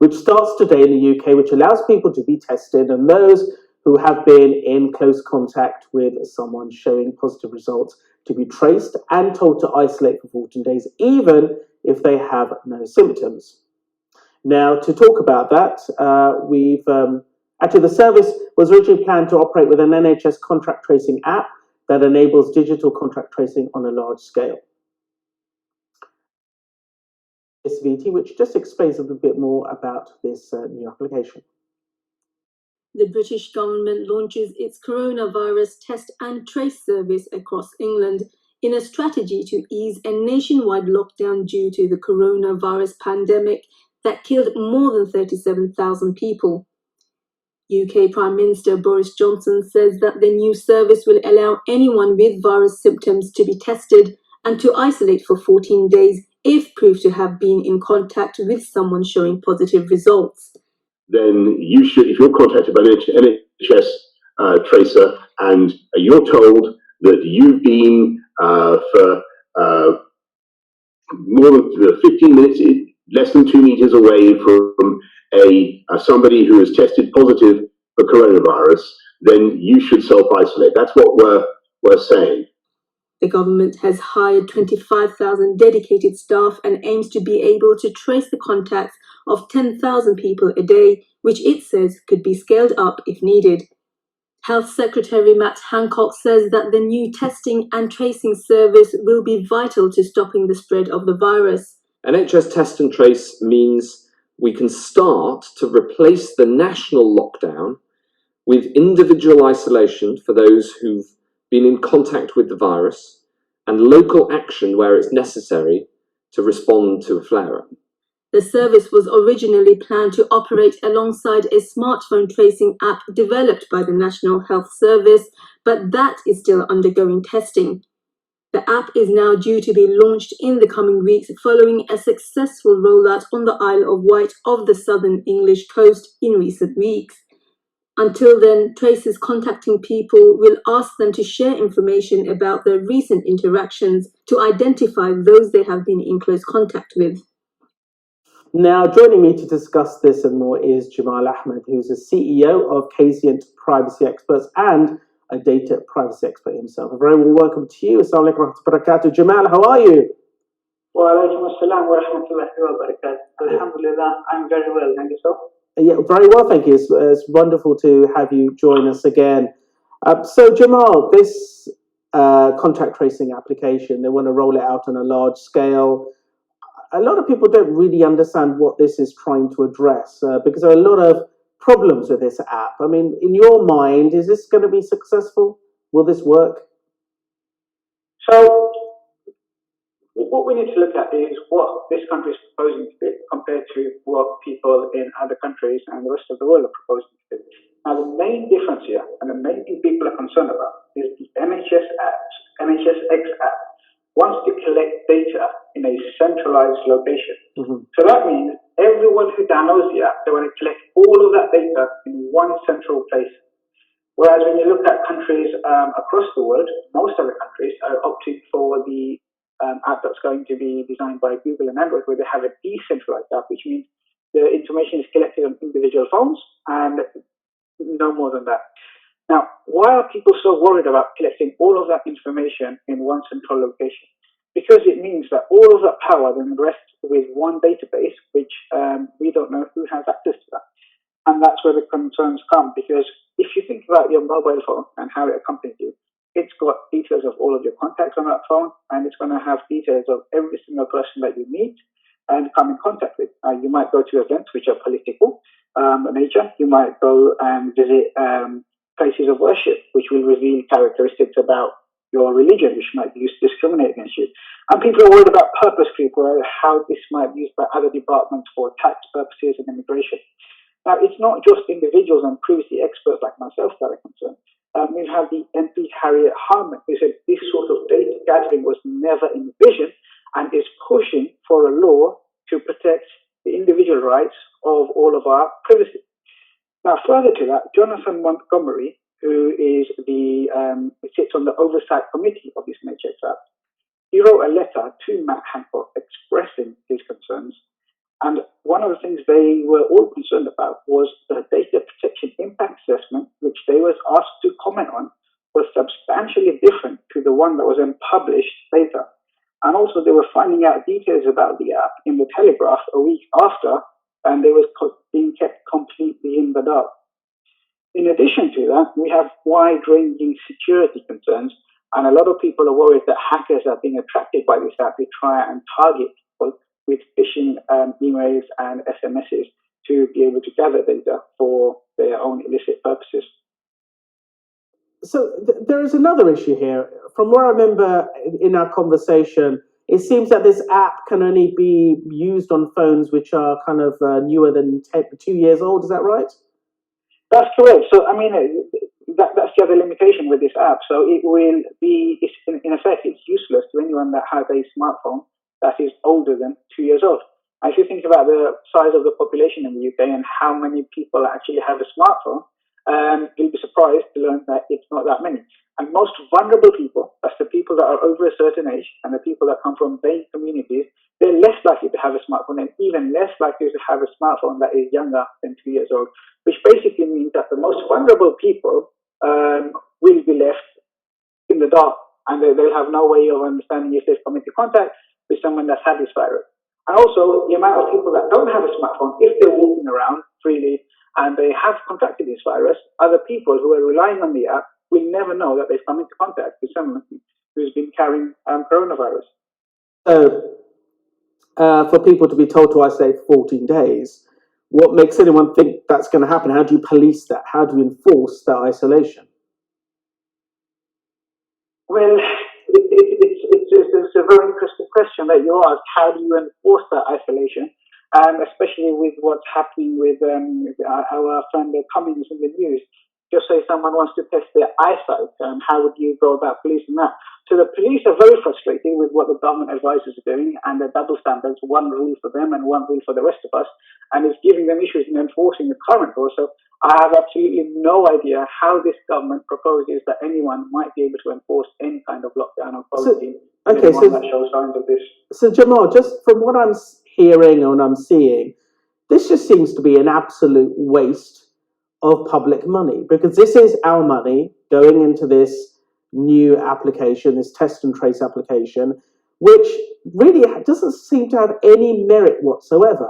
which starts today in the UK, which allows people to be tested, and those who have been in close contact with someone showing positive results to be traced and told to isolate for 14 days, even if they have no symptoms. Now, to talk about that, actually the service was originally planned to operate with an NHS contract tracing app that enables digital contract tracing on a large scale. SVT, which just explains a little bit more about this new application. The British government launches its coronavirus test and trace service across England in a strategy to ease a nationwide lockdown due to the coronavirus pandemic that killed more than 37,000 people. UK Prime Minister Boris Johnson says that the new service will allow anyone with virus symptoms to be tested and to isolate for 14 days if proved to have been in contact with someone showing positive results. Then you should, if you're contacted by an NHS tracer and you're told that you've been for more than 15 minutes, less than 2 meters away from somebody who has tested positive for coronavirus, then you should self-isolate. That's what we're saying. The government has hired 25,000 dedicated staff and aims to be able to trace the contacts of 10,000 people a day, which it says could be scaled up if needed. Health Secretary Matt Hancock says that the new testing and tracing service will be vital to stopping the spread of the virus. NHS Test and Trace means we can start to replace the national lockdown with individual isolation for those who've been in contact with the virus and local action where it's necessary to respond to a flare-up. The service was originally planned to operate alongside a smartphone tracing app developed by the National Health Service, but that is still undergoing testing. The app is now due to be launched in the coming weeks following a successful rollout on the Isle of Wight of the southern English coast in recent weeks. Until then, tracers contacting people will ask them to share information about their recent interactions to identify those they have been in close contact with. Now, joining me to discuss this and more is Jamal Ahmed, who's the CEO of Casient Privacy Experts and a data privacy expert himself. A very warm welcome to you. Assalamu alaikum wa rahmatullahi wa barakatuh. Jamal, how are you? Wa alaikum assalam wa rahmatullahi wa barakatuh. Alhamdulillah, I'm very well. Thank you, sir. Yeah, very well, thank you. It's wonderful to have you join us again. So, Jamal, this contact tracing application, they want to roll it out on a large scale. A lot of people don't really understand what this is trying to address because there are a lot of problems with this app. I mean, in your mind, is this going to be successful? Will this work? So, what we need to look at is what this country is proposing to do compared to what people in other countries and the rest of the world are proposing to do. Now, the main difference here, and the main thing people are concerned about, is the NHSX App wants to collect data in a centralized location. So that means everyone who downloads the app, they want to collect all of that data in one central place. Whereas when you look at countries across the world, most other countries are opting for the app that's going to be designed by Google and Android, where they have a decentralized app, which means the information is collected on individual phones and no more than that. Now, why are people so worried about collecting all of that information in one central location? Because it means that all of that power then rests with one database, which we don't know who has access to that. And that's where the concerns come, because if you think about your mobile phone and how it accompanies you, it's got details of all of your contacts on that phone, and it's going to have details of every single person that you meet and come in contact with. You might go to events which are political nature. You might go and visit places of worship, which will reveal characteristics about your religion, which might be used to discriminate against you. And people are worried about purpose creep, or how this might be used by other departments for tax purposes and immigration. Now, it's not just individuals and privacy experts like myself that are concerned. We have the MP Harriet Harman, who said this sort of data gathering was never envisioned and is pushing for a law to protect the individual rights of all of our privacy. Now, further to that, Jonathan Montgomery, who is sits on the oversight committee of this NHS App, he wrote a letter to Matt Hancock expressing his concerns. And one of the things they were all concerned about was the data protection impact assessment, which they was asked to comment on, was substantially different to the one that was in published data. And also they were finding out details about the app in the Telegraph a week after, and they was being kept completely in the dark. In addition to that, we have wide-ranging security concerns, and a lot of people are worried that hackers are being attracted by this app to try and target people with phishing emails and SMSs to be able to gather data for their own illicit purposes. So there is another issue here. From what I remember in our conversation, it seems that this app can only be used on phones which are kind of newer than 2 years old. Is that right? That's correct. So, I mean, that's the other limitation with this app. So it will be, in effect, it's useless to anyone that has a smartphone that is older than 2 years old. And if you think about the size of the population in the UK and how many people actually have a smartphone, you'll be surprised to learn that it's not that many. And most vulnerable people, that's the people that are over a certain age and the people that come from vain communities, they're less likely to have a smartphone and even less likely to have a smartphone that is younger than 2 years old, which basically means that the most vulnerable people will be left in the dark and they'll have no way of understanding if they've come into contact with someone that's had this virus. And also, the amount of people that don't have a smartphone, if they're walking around freely and they have contracted this virus, other people who are relying on the app will never know that they've come into contact with someone who's been carrying coronavirus. So, for people to be told to isolate for 14 days, what makes anyone think that's going to happen? How do you police that? How do you enforce that isolation? Well, it's a very interesting question that you ask. How do you enforce that isolation? Especially with what's happening with our friend Cummings in the news. Just say someone wants to test their eyesight, how would you go about policing that? So the police are very frustrated with what the government advisors are doing and the double standards, one rule for them and one rule for the rest of us, and it's giving them issues in enforcing the current law. So I have absolutely no idea how this government proposes that anyone might be able to enforce any kind of lockdown or quarantine. So that shows signs of this. So Jamal, just from what I'm hearing and I'm seeing, this just seems to be an absolute waste of public money, because this is our money going into this new application, this test and trace application, which really doesn't seem to have any merit whatsoever.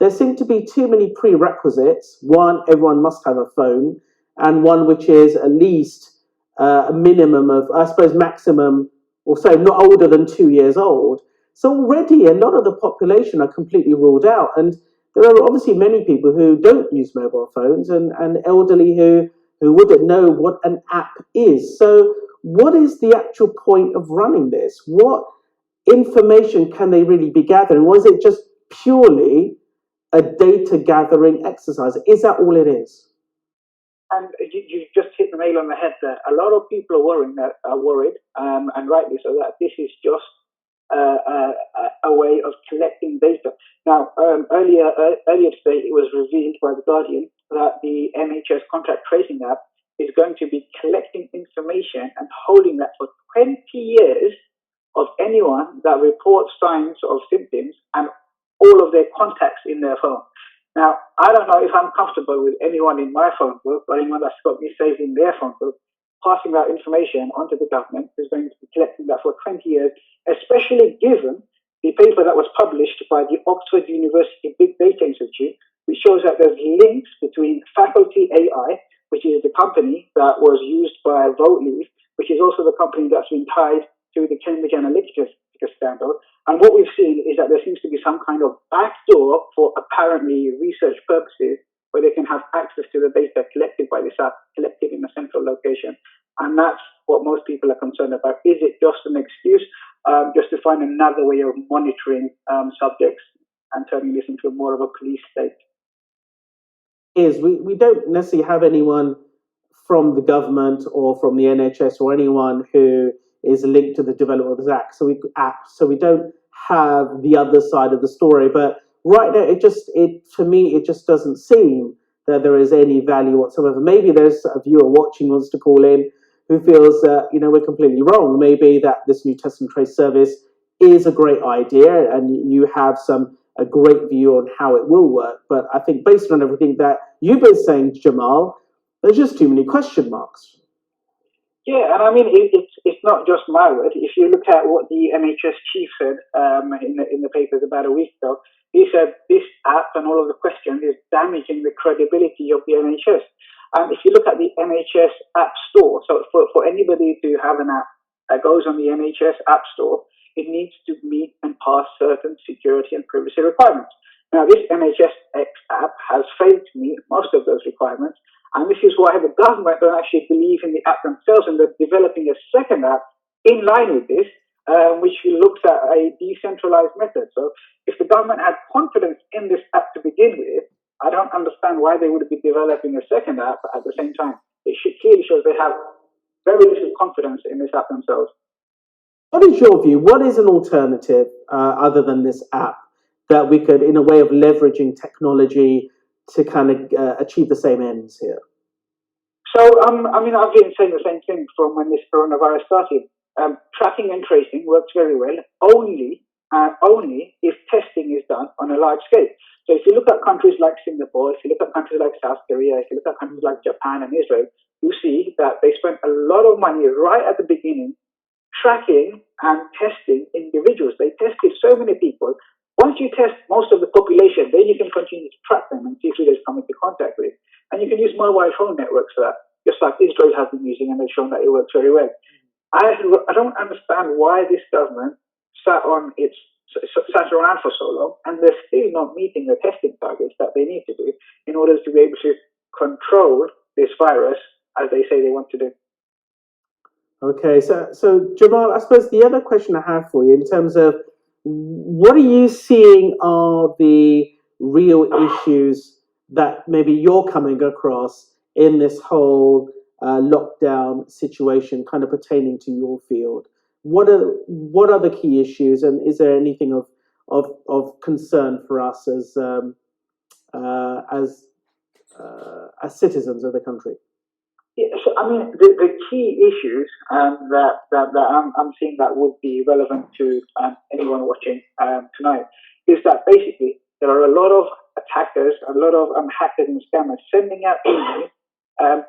There seem to be too many prerequisites. One, everyone must have a phone, and one which is at least a minimum of, I suppose, maximum, or say not older than 2 years old. So already a lot of the population are completely ruled out, and there are obviously many people who don't use mobile phones and elderly who wouldn't know what an app is. So what is the actual point of running this? What information can they really be gathering? Or is it just purely a data gathering exercise? Is that all it is? And you just hit the nail on the head there. A lot of people are worried, and rightly so, that this is just a way of collecting data. Now, earlier today, it was revealed by The Guardian that the NHS contact tracing app is going to be collecting information and holding that for 20 years of anyone that reports signs of symptoms and all of their contacts in their phone. Now, I don't know if I'm comfortable with anyone in my phone book or anyone that's got me saved in their phone book passing that information onto the government, who's going to be collecting that for 20 years, especially given the paper that was published by the Oxford University Big Data Institute, which shows that there's links between Faculty AI, which is the company that was used by VoteLeave, which is also the company that's been tied to the Cambridge Analytica scandal. And what we've seen is that there seems to be some kind of backdoor for apparently research purposes, where they can have access to the data collected by this app, collected in a central location. And that's what most people are concerned about. Is it just an excuse just to find another way of monitoring subjects and turning this into more of a police state? We don't necessarily have anyone from the government or from the NHS or anyone who is linked to the development of this app. So we don't have the other side of the story. But right now, for me, it just doesn't seem that there is any value whatsoever. Maybe there's a viewer watching wants to call in who feels that, we're completely wrong. Maybe that this new test and trace service is a great idea and you have some a great view on how it will work. But I think based on everything that you've been saying, Jamal, there's just too many question marks. Yeah, and I mean it's not just my word. If you look at what the NHS chief said in the papers about a week ago, he said this app and all of the questions is damaging the credibility of the NHS. And if you look at the NHS App Store, so for anybody to have an app that goes on the NHS App Store, it needs to meet and pass certain security and privacy requirements. Now, this NHSX app has failed to meet most of those requirements, and this is why the government don't actually believe in the app themselves, and they're developing a second app in line with this, which looks at a decentralized method. So if the government had confidence in this app to begin with, I don't understand why they would be developing a second app at the same time. It clearly shows they have very little confidence in this app themselves. What is your view? What is an alternative other than this app that we could, in a way of leveraging technology to kind of achieve the same ends here? So, I mean, I've been saying the same thing from when this coronavirus started. Tracking and tracing works very well only if testing is done on a large scale. So if you look at countries like Singapore, if you look at countries like South Korea, if you look at countries like Japan and Israel, you see that they spent a lot of money right at the beginning tracking and testing individuals. They tested so many people. Once you test most of the population, then you can continue to track them and see who they've come into contact with. And you can use mobile phone networks for that, just like Israel has been using, and they've shown that it works very well. I don't understand why this government sat around for so long, and they're still not meeting the testing targets that they need to do in order to be able to control this virus as they say they want to do. Okay, so Jamal, I suppose the other question I have for you in terms of what are you seeing are the real issues that maybe you're coming across in this whole lockdown situation, kind of pertaining to your field? What are the key issues, and is there anything of concern for us as citizens of the country? Yeah, so I mean, the key issues that I'm seeing that would be relevant to anyone watching tonight is that basically there are a lot of attackers, a lot of hackers and scammers sending out emails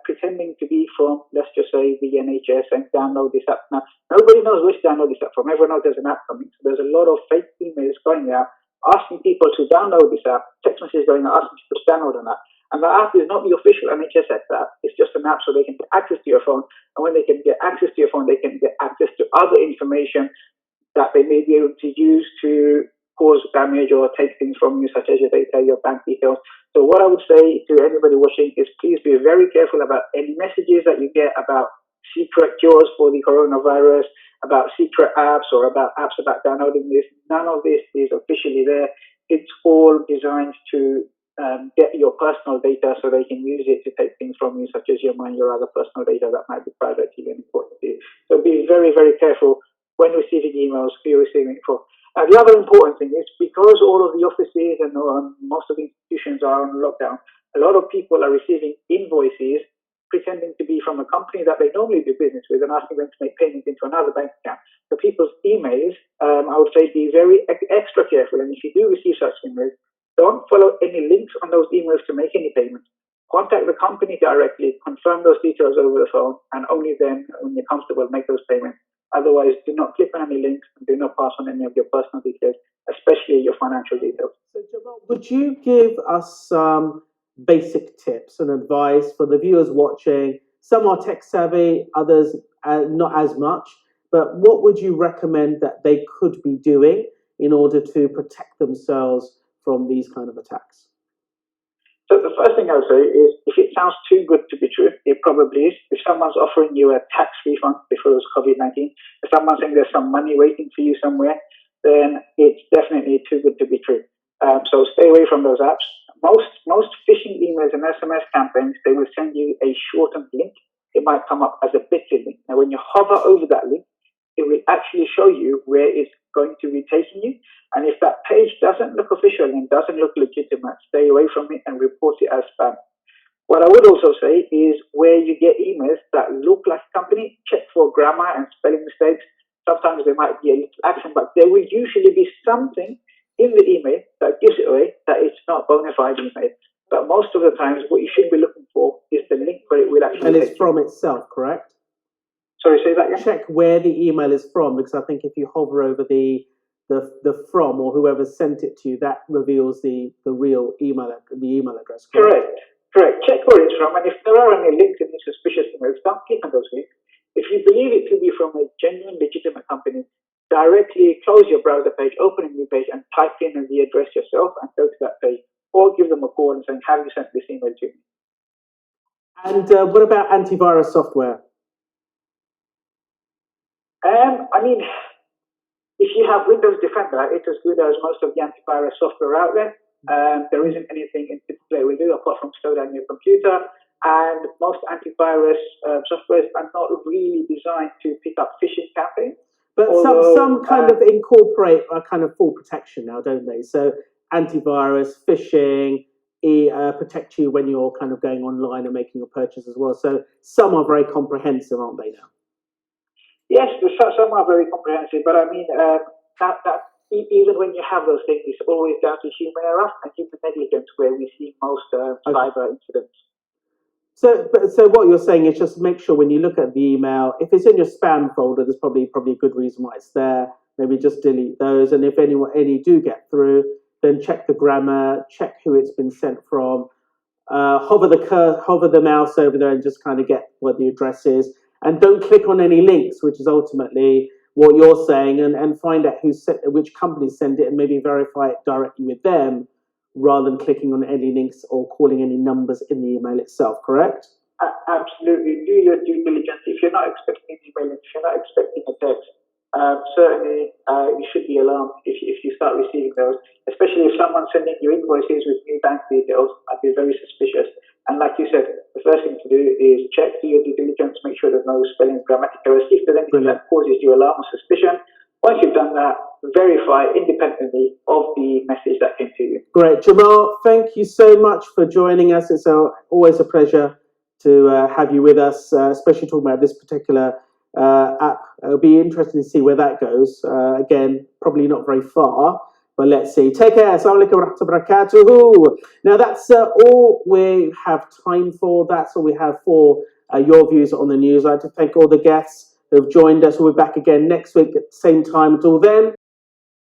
pretending to be from, let's just say, the NHS and download this app. Now, nobody knows which to download this app from. Everyone knows there's an app coming. So there's a lot of fake emails going out asking people to download this app, text messages going out asking people to download an app. And the app is not the official NHSX app. It's just an app so they can get access to your phone. And when they can get access to your phone, they can get access to other information that they may be able to use to cause damage or take things from you, such as your data, your bank details. So what I would say to anybody watching is please be very careful about any messages that you get about secret cures for the coronavirus, about secret apps or about apps about downloading this. None of this is officially there. It's all designed to get your personal data so they can use it to take things from you, such as your money or other personal data that might be private to you and important to you. So be very, very careful when receiving emails, who you're receiving it for. And the other important thing is because all of the offices and most of the institutions are on lockdown, a lot of people are receiving invoices pretending to be from a company that they normally do business with and asking them to make payments into another bank account. So people's emails, I would say be very extra careful. And if you do receive such emails, don't follow any links on those emails to make any payments. Contact the company directly, confirm those details over the phone, and only then, when you're comfortable, make those payments. Otherwise, do not click on any links and do not pass on any of your personal details, especially your financial details. So, Jamal, would you give us some basic tips and advice for the viewers watching? Some are tech savvy, others not as much. But what would you recommend that they could be doing in order to protect themselves from these kind of attacks? So the first thing I would say is, if it sounds too good to be true, it probably is. If someone's offering you a tax refund before it was COVID-19, if someone's saying there's some money waiting for you somewhere, then it's definitely too good to be true. So stay away from those apps. Most phishing emails and SMS campaigns, they will send you a shortened link. It might come up as a bit.ly link. Now, when you hover over that link, it will actually show you where it's going to be taking you. And if that page doesn't look official and doesn't look legitimate, stay away from it and report it as spam. What I would also say is, where you get emails that look like a company, check for grammar and spelling mistakes. Sometimes there might be a little accent, but there will usually be something in the email that gives it away that it's not bona fide email. But most of the times, what you should be looking for is the link where it will actually. And it's from itself, correct? Sorry, say that again. Check where the email is from, because I think if you hover over the from or whoever sent it to you, that reveals the real email address. Correct. Check where it's from, and if there are any links in these suspicious emails, don't click on those links. If you believe it to be from a genuine, legitimate company, directly close your browser page, open a new page, and type in the address yourself and go to that page, or give them a call and say, "Have you sent this email to me?" And what about antivirus software? I mean, if you have Windows Defender, it's as good as most of the antivirus software out there. There isn't anything in particular it will do apart from slow down your computer. And most antivirus softwares are not really designed to pick up phishing campaigns. But some kind of incorporate a kind of full protection now, don't they? So antivirus, phishing, protect you when you're kind of going online and making your purchase as well. So some are very comprehensive, aren't they now? Yes, some are very comprehensive, but I mean, even when you have those things, it's always down to human error and human negligence where we see most cyber incidents. So what you're saying is just make sure when you look at the email, if it's in your spam folder, there's probably a good reason why it's there. Maybe just delete those, and if any do get through, then check the grammar, check who it's been sent from, hover the mouse over there and just kind of get what the address is. And don't click on any links, which is ultimately what you're saying, and find out which company sent it and maybe verify it directly with them rather than clicking on any links or calling any numbers in the email itself, correct? Absolutely. Do your due diligence. If you're not expecting an email, if you're not expecting a text, certainly you should be alarmed if you start receiving those, especially if someone's sending you invoices with new bank details. I'd be very suspicious. And like you said, the first thing to do is check, do your due diligence, make sure there's no spelling, grammatical errors. If there's anything that causes you alarm or suspicion, once you've done that, verify independently of the message that came to you. Great. Jamal, thank you so much for joining us. It's always a pleasure to have you with us, especially talking about this particular app. It'll be interesting to see where that goes. Again, probably not very far, but let's see. Take care. Assalamu alaikum wa rahmatullahi wa barakatuhu. Now, that's all we have time for. That's all we have for your views on the news. I'd like to thank all the guests who have joined us. We'll be back again next week at the same time. Until then,